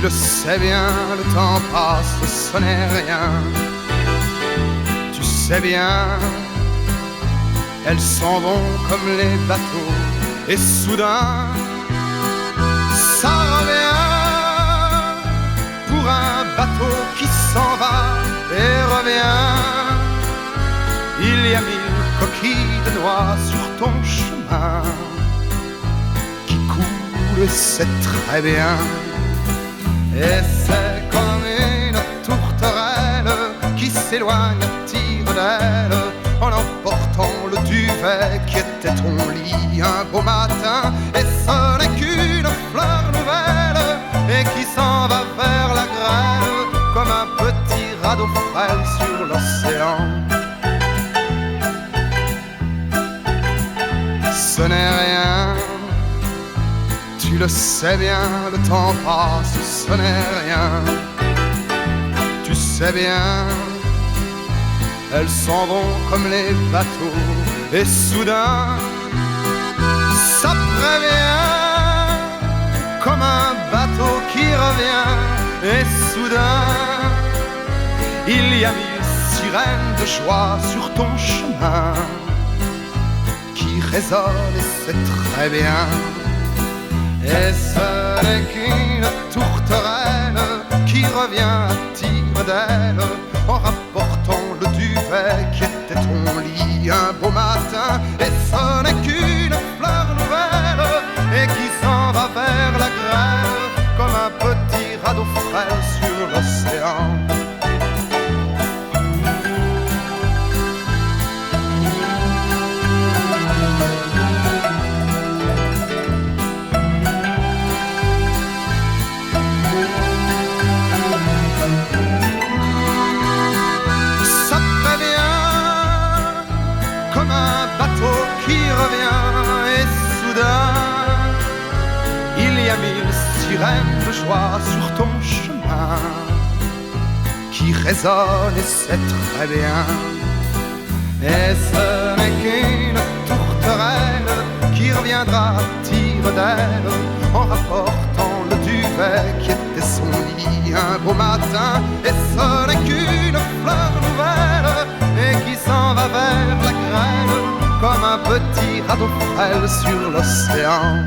le sais bien, le temps passe, ce n'est rien. Tu sais bien, elles s'en vont comme les bateaux, et soudain, ça revient pour un bateau qui s'en va et revient. Il y a 1000 coquilles de noix sur ton chemin qui coulent, c'est très bien. Et c'est comme une tourterelle qui s'éloigne à tire d'aile en emportant le duvet qui était ton lit un beau matin. Et ce n'est qu'une fleur nouvelle et qui s'en va vers la grêle comme un petit radeau frêle sur l'océan. Ce n'est rien, tu le sais bien, le temps passe, ce n'est rien. Tu sais bien, elles s'en vont comme les bateaux, et soudain, ça prévient, comme un bateau qui revient, et soudain, il y a 1000 sirènes de joie sur ton chemin qui résonnent, et c'est très bien. Et ce n'est qu'une tourterelle qui revient à tire d'aile en rapportant le duvet qui était ton lit un beau matin. Et ce n'est qu'une fleur nouvelle et qui s'en va vers la grêle comme un petit radeau frêle sur l'océan. Et soudain, il y a 1000 sirènes de joie sur ton chemin qui résonnent, et c'est très bien. Et ce n'est qu'une tourterelle qui reviendra à tire d'aile en rapportant le duvet qui était son lit un beau matin. Et ce n'est qu'une fleur nouvelle et qui s'en va vers la grêle comme un petit radeau frêle sur l'océan.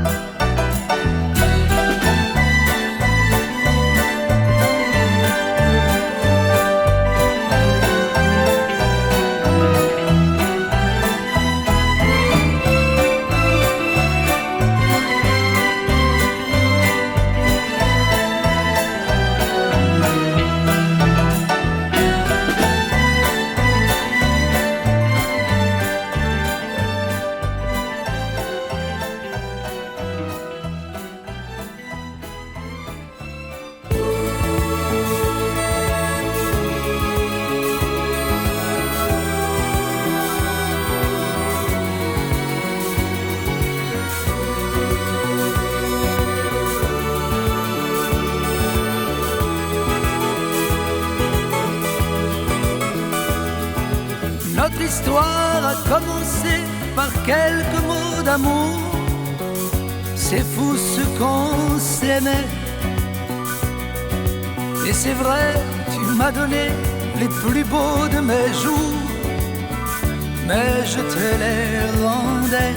Notre histoire a commencé par quelques mots d'amour. C'est fou ce qu'on s'aimait. Et c'est vrai, tu m'as donné les plus beaux de mes jours, mais je te les rendais.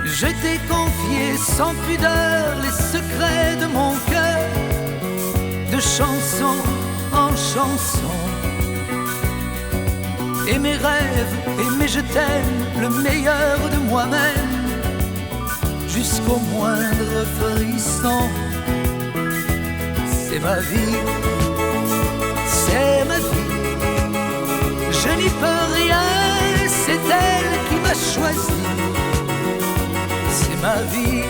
Je t'ai confié sans pudeur les secrets de mon cœur, de chanson en chanson. Et mes rêves, et mes je t'aime, le meilleur de moi-même, jusqu'au moindre frisson. C'est ma vie, c'est ma vie, je n'y peux rien, c'est elle qui m'a choisi. C'est ma vie,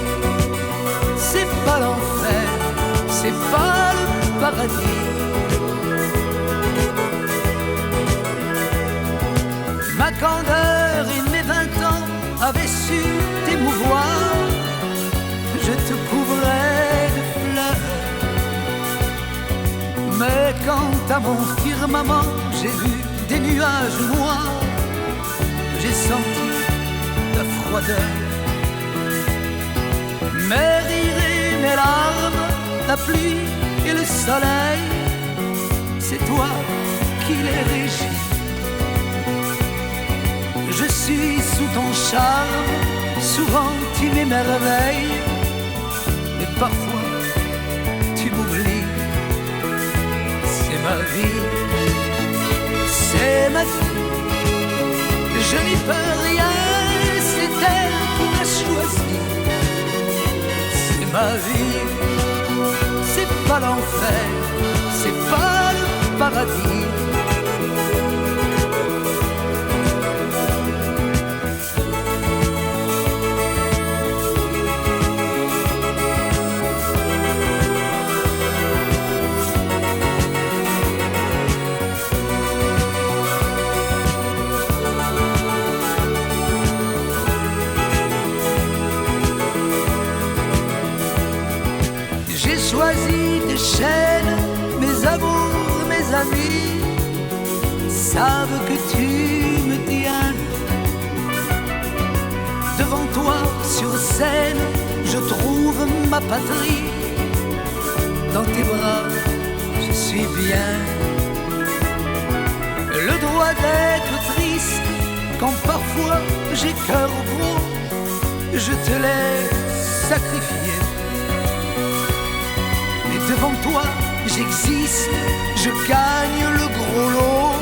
c'est pas l'enfer, c'est pas le paradis. Ma candeur et mes 20 ans avaient su t'émouvoir. Je te couvrais de fleurs. Mais quand à mon firmament j'ai vu des nuages noirs, j'ai senti ta froideur. Mes rires et mes larmes la pluie et le soleil, c'est toi qui les régis. Je suis sous ton charme, souvent tu m'émerveilles, mais parfois tu m'oublies. C'est ma vie, c'est ma vie, je n'y peux rien, c'est elle qui m'a choisi. C'est ma vie, c'est pas l'enfer, c'est pas le paradis. Choisis tes chaînes, mes amours, mes amis savent que tu me tiens. Devant toi sur scène, je trouve ma patrie. Dans tes bras, je suis bien. Le droit d'être triste quand parfois j'ai cœur gros, je te l'ai sacrifié. Devant toi, j'existe, je gagne le gros lot.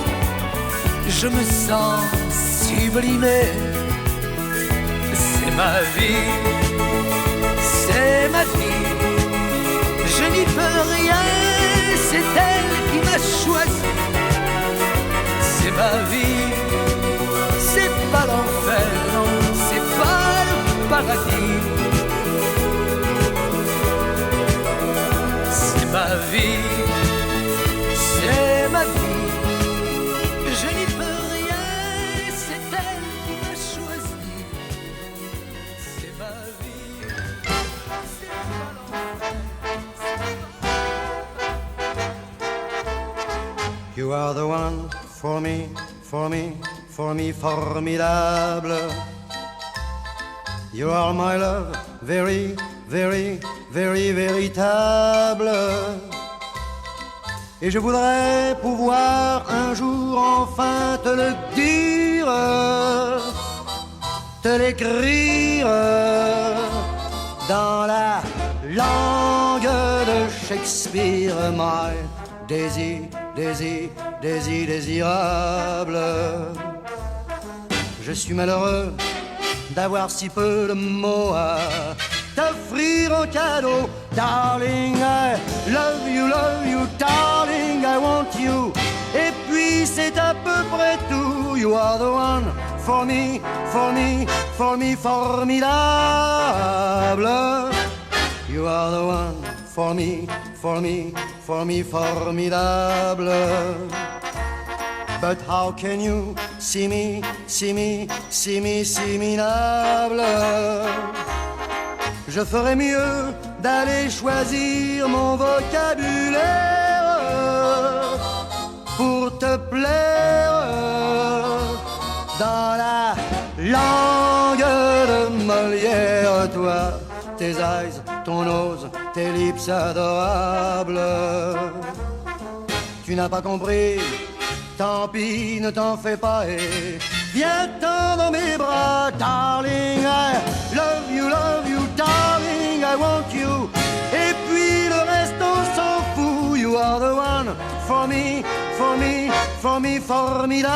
Je me sens sublimé. C'est ma vie, c'est ma vie. Je n'y peux rien, c'est elle qui m'a choisi. C'est ma vie, c'est pas l'enfer, non, c'est pas le paradis. Ma vie, c'est ma vie, je n'y peux rien, c'est elle qui m'a choisi. C'est ma vie, c'est pas l'enfer. You are the one for me, for me, for me, formidable. You are my love, very, very, very véritable. Et je voudrais pouvoir un jour enfin te le dire, te l'écrire dans la langue de Shakespeare. My Daisy, Daisy, Daisy, désirable. Je suis malheureux d'avoir si peu de mots à t'offrir en cadeau. Darling, I love you, darling, I want you. Et puis c'est à peu près tout. You are the one for me, for me, for me, formidable. You are the one for me, for me, for me, formidable. But how can you see me, see me, see me, see me, minable? Je ferais mieux d'aller choisir mon vocabulaire pour te plaire dans la langue de Molière. Toi, tes eyes, ton nose, tes lips adorables. Tu n'as pas compris, tant pis, ne t'en fais pas et viens-t'en dans mes bras. Darling, I love you, darling, I want you. Et puis le reste on s'en fout. You are the one for me, for me, for me, formidable.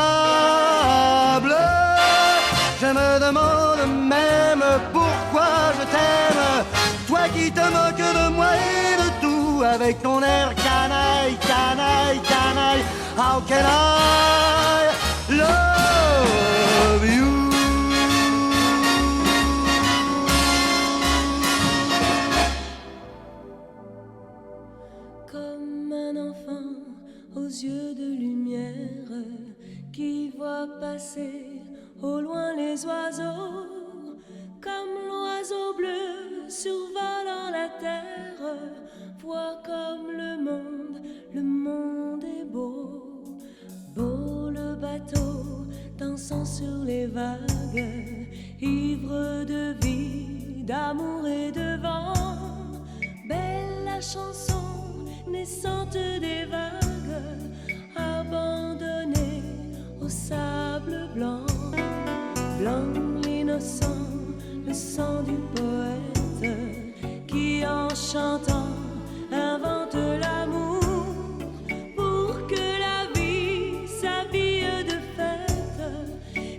Je me demande même pourquoi je t'aime, toi qui te moques de moi et de tout, avec ton air canaille, canaille, canaille. How can I love you? Comme un enfant aux yeux de lumière qui voit passer au loin les oiseaux, comme l'oiseau bleu survolant la terre, vois comme le monde est beau. Beau le bateau dansant sur les vagues, ivre de vie, d'amour et de vent. Belle la la chanson naissante des vagues, abandonnée au sable blanc, blanc l'innocent, le sang du poète qui en chantant invente l'amour pour que la vie s'habille de fête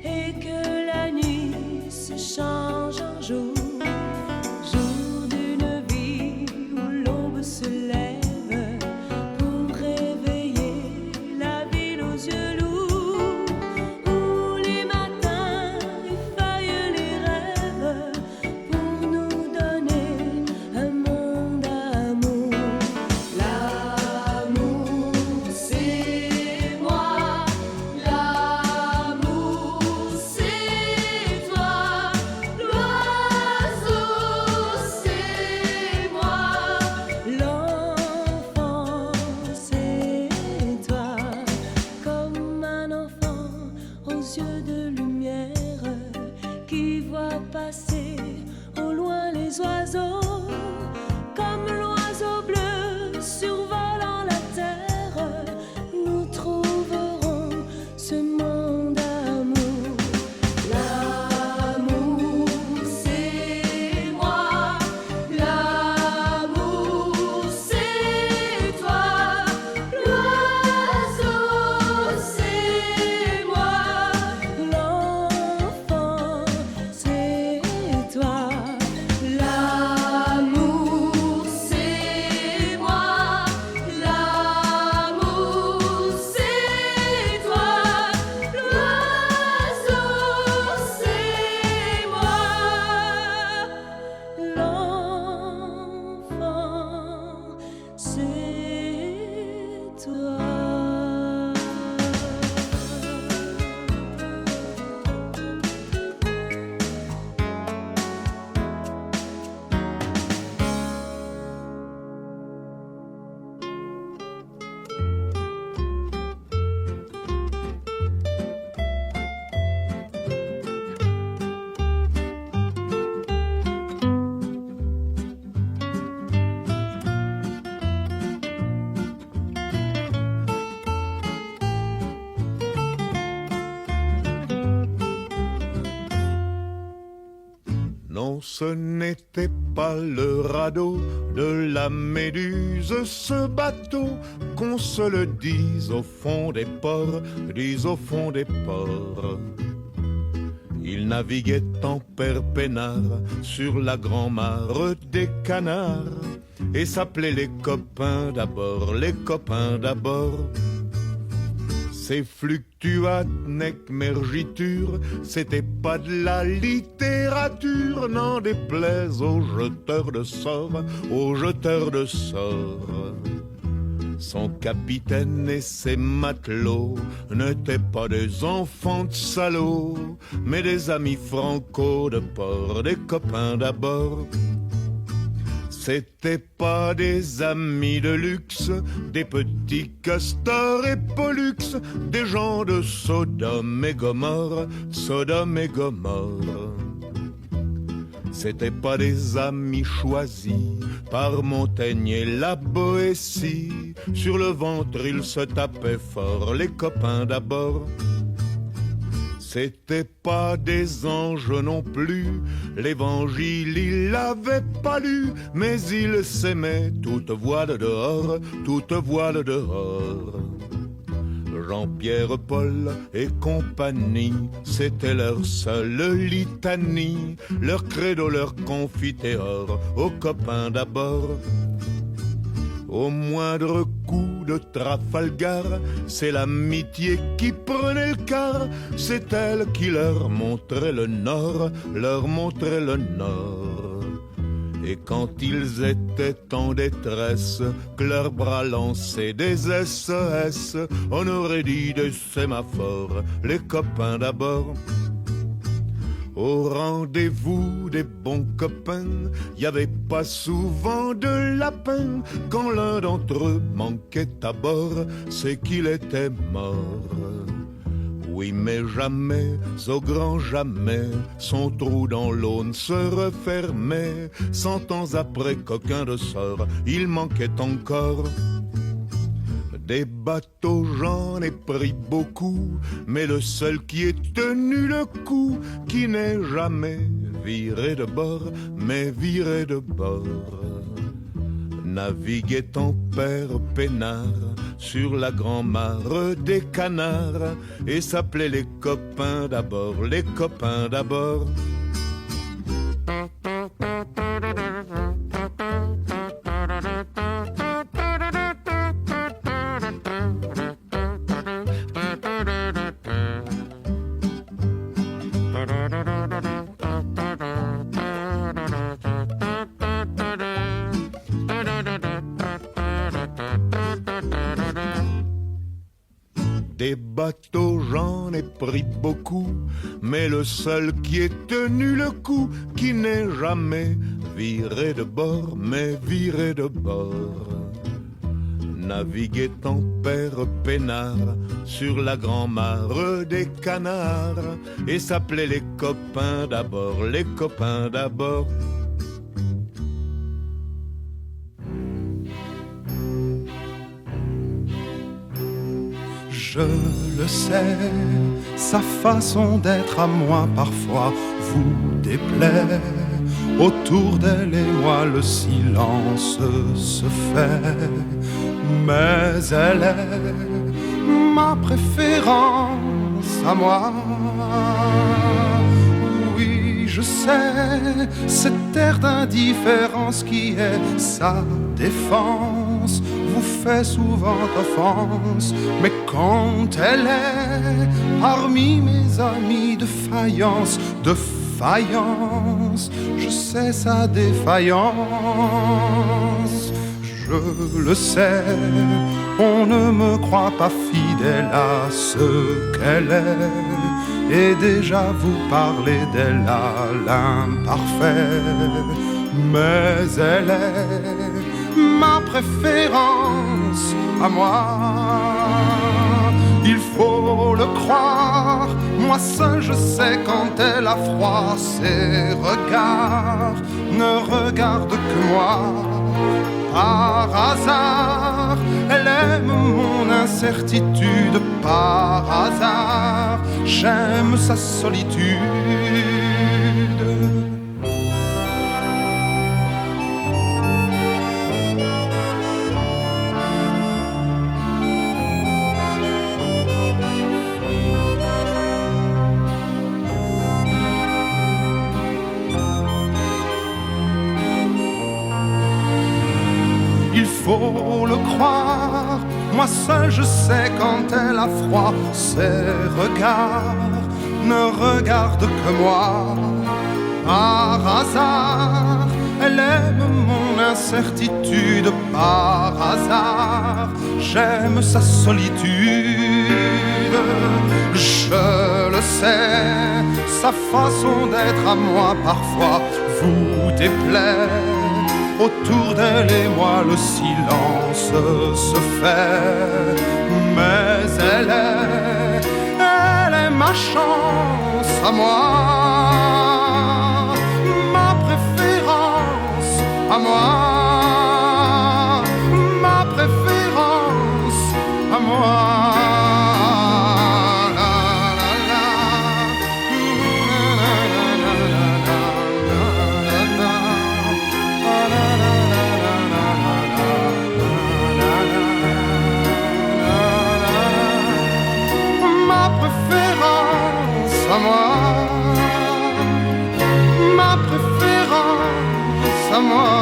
et que la nuit se change en jour, jour d'une vie où l'aube se lève pour réveiller la ville aux yeux lourds, où les matins effeuillent les rêves pour nous donner un monde à amour. L'amour c'est moi, l'amour c'est toi, l'oiseau c'est moi, l'enfant c'est toi, comme un enfant aux yeux de lumière qui voit passer au loin les oiseaux, comme l'oiseau bleu survolant la terre, nous trouverons ce monde d'amour. L'amour c'est moi, l'amour c'est toi, l'oiseau c'est moi, l'enfant c'est toi. L'amour c'est moi, l'amour c'est toi, l'oiseau c'est moi, l'enfant c'est toi. Non, ce n'était pas le radeau de la Méduse, ce bateau, qu'on se le dise au fond des ports, dise au fond des ports. Il naviguait en père peinard sur la grand-mare des canards et s'appelait les copains d'abord, les copains d'abord. Ces fluctuates nec mergiture, c'était pas de la littérature, n'en déplaise aux jeteurs de sorts, aux jeteurs de sorts. Son capitaine et ses matelots n'étaient pas des enfants de salauds, mais des amis franco de port, des copains d'abord. C'étaient pas des amis de luxe, des petits castors et pollux, des gens de Sodome et Gomorre, Sodome et Gomorre. C'étaient pas des amis choisis par Montaigne et la Boétie. Sur le ventre ils se tapaient fort, les copains d'abord. C'étaient pas des anges non plus, l'évangile il l'avait pas lu, mais ils s'aimaient toute voile dehors, toute voile dehors. Jean-Pierre, Paul et compagnie, c'était leur seule litanie, leur credo, leur confiteor, aux copains d'abord. Au moindre coup de Trafalgar, c'est l'amitié qui prenait le quart, c'est elle qui leur montrait le nord, leur montrait le nord. Et quand ils étaient en détresse, que leurs bras lançaient des SES, on aurait dit des sémaphores, les copains d'abord. Au rendez-vous des bons copains, y avait pas souvent de lapin. Quand l'un d'entre eux manquait à bord, c'est qu'il était mort. Oui, mais jamais, au grand jamais, son trou dans l'Aune se refermait. 100 ans après qu'aucun de sort, il manquait encore des bateaux. J'en ai pris beaucoup, mais le seul qui ait tenu le coup, qui n'est jamais viré de bord, mais viré de bord, naviguait en père peinard sur la grand-mare des canards, et s'appelait les copains d'abord, les copains d'abord. Des bateaux, j'en ai pris beaucoup, mais le seul qui ait tenu le coup, qui n'est jamais viré de bord, mais viré de bord, naviguait en père peinard sur la grand-mare des canards, et s'appelait les copains d'abord, les copains d'abord. Je le sais, sa façon d'être à moi parfois vous déplaît. Autour d'elle et moi le silence se fait, mais elle est ma préférence à moi. Oui, je sais, cette air d'indifférence qui est sa défense vous fait souvent offense, mais quand elle est parmi mes amis de faïence, je sais sa défaillance. Je le sais, on ne me croit pas fidèle à ce qu'elle est, et déjà vous parlez d'elle à l'imparfait, mais elle est ma préférence à moi. Il faut le croire, moi seul je sais quand elle a froid. Ses regards ne regardent que moi. Par hasard, elle aime mon incertitude. Par hasard, j'aime sa solitude. Il faut le croire, moi seul je sais quand elle a froid. Ses regards ne regardent que moi. Par hasard, elle aime mon incertitude. Par hasard, j'aime sa solitude. Je le sais, sa façon d'être à moi parfois vous déplaît. Autour d'elle et moi le silence se fait, mais elle est ma chance à moi, ma préférence à moi, ma préférence à moi. À moi, ma préférence à moi.